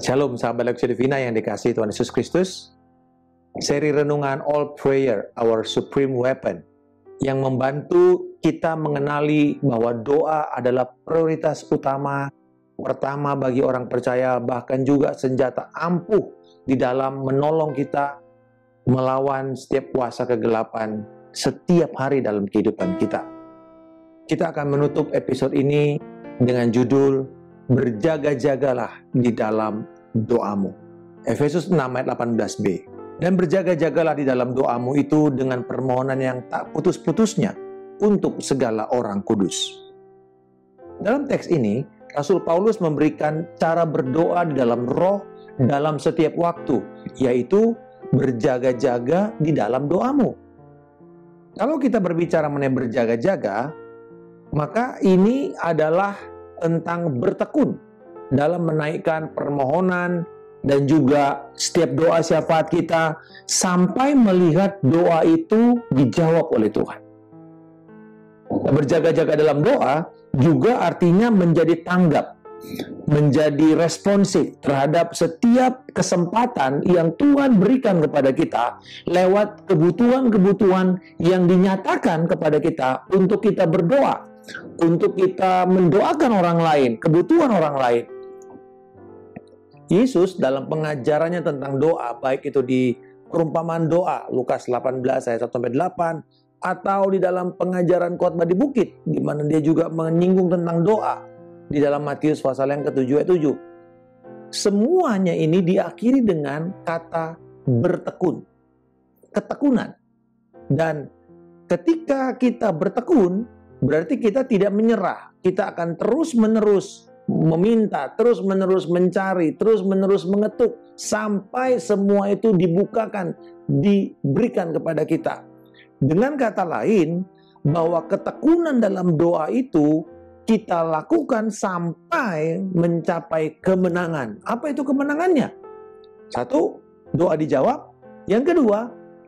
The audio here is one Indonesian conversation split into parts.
Shalom sahabat Lexio Divina yang dikasihi Tuhan Yesus Kristus. Seri renungan All Prayer, Our Supreme Weapon, yang membantu kita mengenali bahwa doa adalah prioritas utama pertama bagi orang percaya, bahkan juga senjata ampuh di dalam menolong kita melawan setiap kuasa kegelapan setiap hari dalam kehidupan kita. Kita akan menutup episode ini dengan judul Berjaga-jagalah di dalam doamu. Efesus 6 ayat 18b. Dan berjaga-jagalah di dalam doamu itu dengan permohonan yang tak putus-putusnya untuk segala orang kudus. Dalam teks ini, Rasul Paulus memberikan cara berdoa di dalam roh dalam setiap waktu, yaitu berjaga-jaga di dalam doamu. Kalau kita berbicara mengenai berjaga-jaga, maka ini adalah tentang bertekun dalam menaikkan permohonan dan juga setiap doa syafaat kita sampai melihat doa itu dijawab oleh Tuhan. Berjaga-jaga dalam doa juga artinya menjadi tanggap, menjadi responsif terhadap setiap kesempatan yang Tuhan berikan kepada kita lewat kebutuhan-kebutuhan yang dinyatakan kepada kita untuk kita berdoa, untuk kita mendoakan orang lain, kebutuhan orang lain. Yesus dalam pengajarannya tentang doa, baik itu di perumpamaan doa Lukas 18 ayat 1-8, atau di dalam pengajaran khotbah di bukit, di mana dia juga menyinggung tentang doa di dalam Matius pasal yang ke-7 ayat 7. Semuanya ini diakhiri dengan kata bertekun, ketekunan. Dan ketika kita bertekun, berarti kita tidak menyerah. Kita akan terus-menerus meminta, terus-menerus mencari, terus-menerus mengetuk, sampai semua itu dibukakan, diberikan kepada kita. Dengan kata lain, bahwa ketekunan dalam doa itu kita lakukan sampai mencapai kemenangan. Apa itu kemenangannya? Satu, doa dijawab. Yang kedua,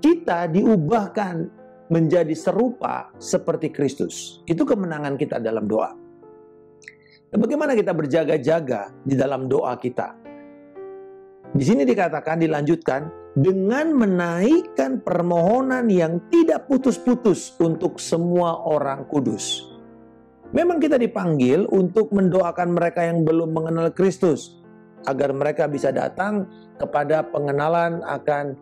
kita diubahkan menjadi serupa seperti Kristus. Itu kemenangan kita dalam doa. Dan bagaimana kita berjaga-jaga di dalam doa kita? Di sini dikatakan, dilanjutkan, dengan menaikkan permohonan yang tidak putus-putus untuk semua orang kudus. Memang kita dipanggil untuk mendoakan mereka yang belum mengenal Kristus, agar mereka bisa datang kepada pengenalan akan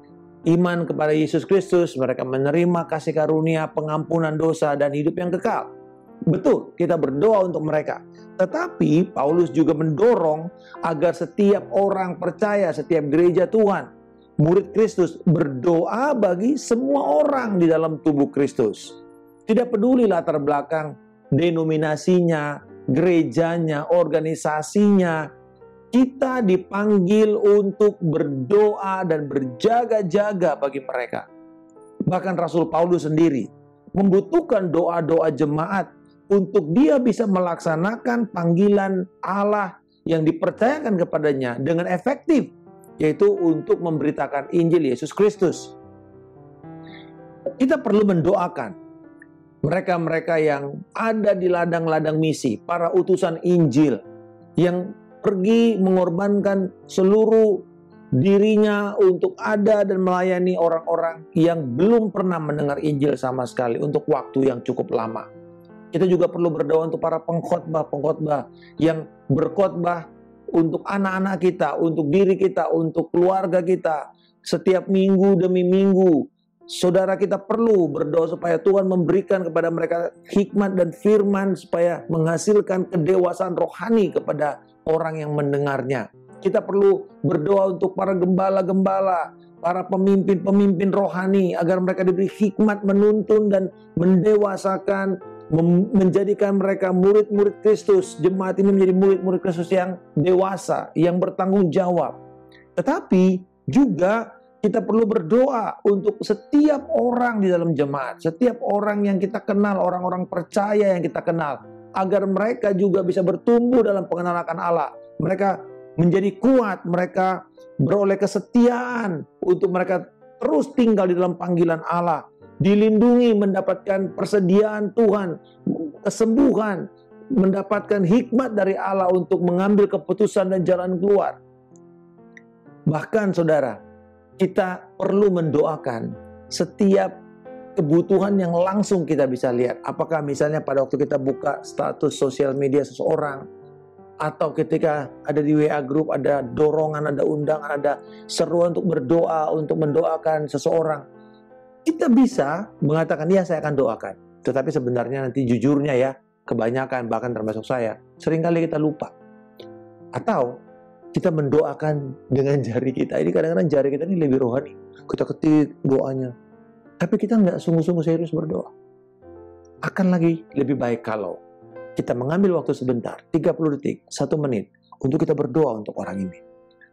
iman kepada Yesus Kristus, mereka menerima kasih karunia, pengampunan dosa, dan hidup yang kekal. Betul, kita berdoa untuk mereka. Tetapi Paulus juga mendorong agar setiap orang percaya, setiap gereja Tuhan, murid Kristus, berdoa bagi semua orang di dalam tubuh Kristus. Tidak peduli latar belakang denominasinya, gerejanya, organisasinya, kita dipanggil untuk berdoa dan berjaga-jaga bagi mereka. Bahkan Rasul Paulus sendiri membutuhkan doa-doa jemaat untuk dia bisa melaksanakan panggilan Allah yang dipercayakan kepadanya dengan efektif, yaitu untuk memberitakan Injil Yesus Kristus. Kita perlu mendoakan mereka-mereka yang ada di ladang-ladang misi, para utusan Injil yang pergi mengorbankan seluruh dirinya untuk ada dan melayani orang-orang yang belum pernah mendengar Injil sama sekali untuk waktu yang cukup lama. Kita juga perlu berdoa untuk para pengkhotbah yang berkhotbah untuk anak-anak kita, untuk diri kita, untuk keluarga kita. Setiap minggu demi minggu, saudara kita perlu berdoa supaya Tuhan memberikan kepada mereka hikmat dan firman supaya menghasilkan kedewasaan rohani kepada orang yang mendengarnya. Kita perlu berdoa untuk para gembala-gembala, para pemimpin-pemimpin rohani, agar mereka diberi hikmat menuntun dan mendewasakan, menjadikan mereka murid-murid Kristus. Jemaat ini menjadi murid-murid Kristus yang dewasa, yang bertanggung jawab. Tetapi juga kita perlu berdoa untuk setiap orang di dalam jemaat, setiap orang yang kita kenal, orang-orang percaya yang kita kenal, agar mereka juga bisa bertumbuh dalam pengenalan akan Allah. Mereka menjadi kuat, mereka beroleh kesetiaan untuk mereka terus tinggal di dalam panggilan Allah, dilindungi, mendapatkan persediaan Tuhan, kesembuhan, mendapatkan hikmat dari Allah untuk mengambil keputusan dan jalan keluar. Bahkan saudara, kita perlu mendoakan setiap kebutuhan yang langsung kita bisa lihat. Apakah misalnya pada waktu kita buka status sosial media seseorang, atau ketika ada di WA group, ada dorongan, ada undangan, ada seruan untuk berdoa, untuk mendoakan seseorang. Kita bisa mengatakan, ya saya akan doakan. Tetapi sebenarnya nanti jujurnya ya, kebanyakan bahkan termasuk saya, seringkali kita lupa. Atau kita mendoakan dengan jari kita. Ini kadang-kadang jari kita ini lebih rohani. Kita ketik doanya. Tapi kita nggak sungguh-sungguh serius berdoa. Akan lagi lebih baik kalau kita mengambil waktu sebentar, 30 detik, 1 menit, untuk kita berdoa untuk orang ini.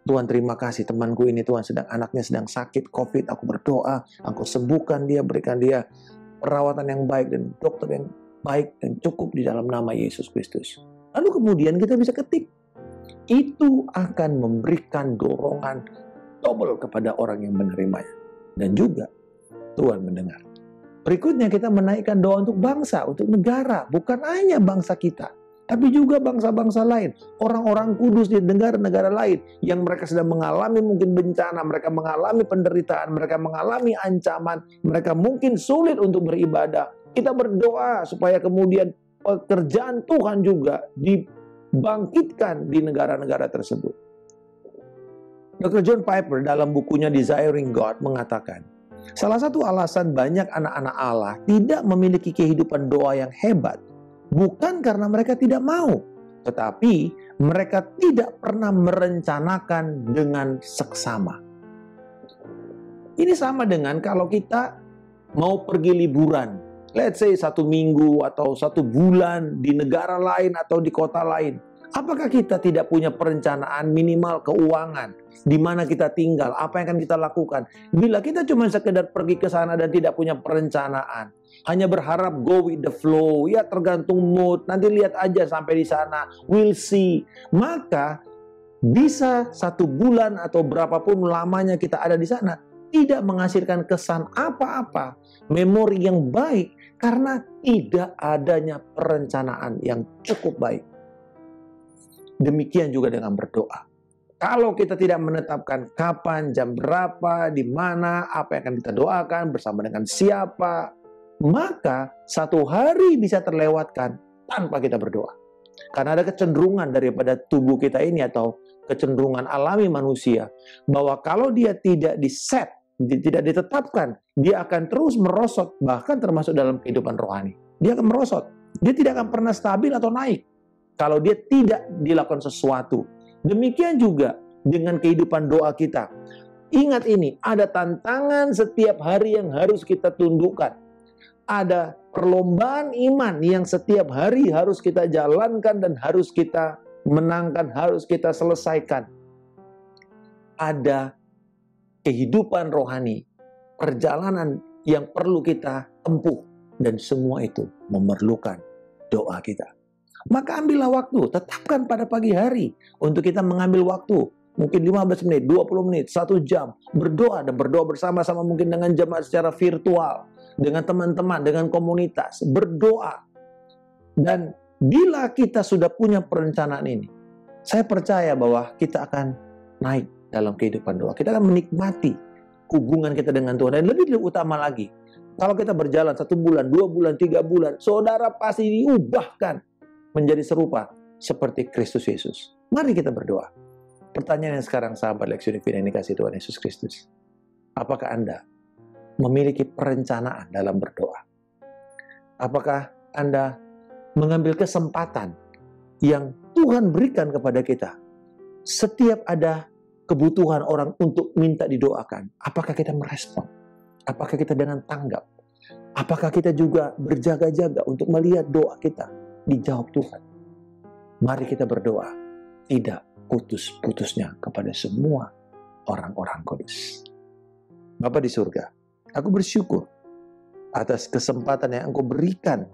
Tuhan terima kasih temanku ini, Tuhan anaknya sedang sakit COVID, aku berdoa, Engkau sembuhkan dia, berikan dia perawatan yang baik dan dokter yang baik dan cukup di dalam nama Yesus Kristus. Lalu kemudian kita bisa ketik. Itu akan memberikan dorongan double kepada orang yang menerimanya. Dan juga Tuhan mendengar. Berikutnya kita menaikkan doa untuk bangsa, untuk negara. Bukan hanya bangsa kita, tapi juga bangsa-bangsa lain. Orang-orang kudus di negara-negara lain yang mereka sedang mengalami mungkin bencana, mereka mengalami penderitaan, mereka mengalami ancaman, mereka mungkin sulit untuk beribadah. Kita berdoa supaya kemudian pekerjaan Tuhan juga dibangkitkan di negara-negara tersebut. Dr. John Piper dalam bukunya Desiring God mengatakan, salah satu alasan banyak anak-anak Allah tidak memiliki kehidupan doa yang hebat bukan karena mereka tidak mau, tetapi mereka tidak pernah merencanakan dengan seksama. Ini sama dengan kalau kita mau pergi liburan, let's say 1 minggu atau 1 bulan di negara lain atau di kota lain. Apakah kita tidak punya perencanaan minimal keuangan? Di mana kita tinggal? Apa yang akan kita lakukan? Bila kita cuma sekedar pergi ke sana dan tidak punya perencanaan, hanya berharap go with the flow, ya tergantung mood, nanti lihat aja sampai di sana, we'll see. Maka bisa 1 bulan atau berapapun lamanya kita ada di sana, tidak menghasilkan kesan apa-apa, memori yang baik, karena tidak adanya perencanaan yang cukup baik. Demikian juga dengan berdoa. Kalau kita tidak menetapkan kapan, jam berapa, di mana, apa yang akan kita doakan, bersama dengan siapa, maka 1 hari bisa terlewatkan tanpa kita berdoa. Karena ada kecenderungan daripada tubuh kita ini atau kecenderungan alami manusia, bahwa kalau dia tidak diset, tidak ditetapkan, dia akan terus merosot, bahkan termasuk dalam kehidupan rohani. Dia akan merosot. Dia tidak akan pernah stabil atau naik kalau dia tidak dilakukan sesuatu. Demikian juga dengan kehidupan doa kita. Ingat ini, ada tantangan setiap hari yang harus kita tundukkan. Ada perlombaan iman yang setiap hari harus kita jalankan dan harus kita menangkan, harus kita selesaikan. Ada kehidupan rohani, perjalanan yang perlu kita tempuh, dan semua itu memerlukan doa kita. Maka ambillah waktu, tetapkan pada pagi hari untuk kita mengambil waktu, mungkin 15 menit, 20 menit, 1 jam, berdoa dan berdoa bersama-sama mungkin dengan jemaat secara virtual, dengan teman-teman, dengan komunitas, berdoa. Dan bila kita sudah punya perencanaan ini, saya percaya bahwa kita akan naik dalam kehidupan doa. Kita akan menikmati hubungan kita dengan Tuhan. Dan lebih utama lagi, kalau kita berjalan 1 bulan, 2 bulan, 3 bulan, saudara pasti diubahkan menjadi serupa seperti Kristus Yesus. Mari kita berdoa. Pertanyaan yang sekarang sahabat Lex Univina ini kasih Tuhan Yesus Kristus. Apakah Anda memiliki perencanaan dalam berdoa? Apakah Anda mengambil kesempatan yang Tuhan berikan kepada kita? Setiap ada kebutuhan orang untuk minta didoakan, apakah kita merespon? Apakah kita dengan tanggap? Apakah kita juga berjaga-jaga untuk melihat doa kita dijawab Tuhan? Mari kita berdoa tidak putus-putusnya kepada semua orang-orang kudus. Bapa di surga, aku bersyukur atas kesempatan yang Engkau berikan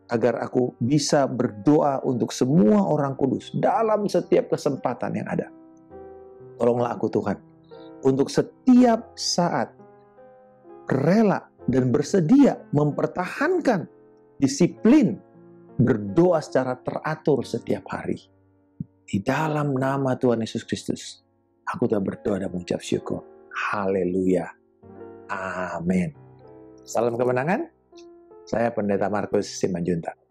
agar aku bisa berdoa untuk semua orang kudus dalam setiap kesempatan yang ada. Tolonglah aku Tuhan, untuk setiap saat rela dan bersedia mempertahankan disiplin berdoa secara teratur setiap hari. Di dalam nama Tuhan Yesus Kristus. Aku telah berdoa dan mengucap syukur. Haleluya. Amin. Salam kemenangan. Saya Pendeta Markus Simanjuntak.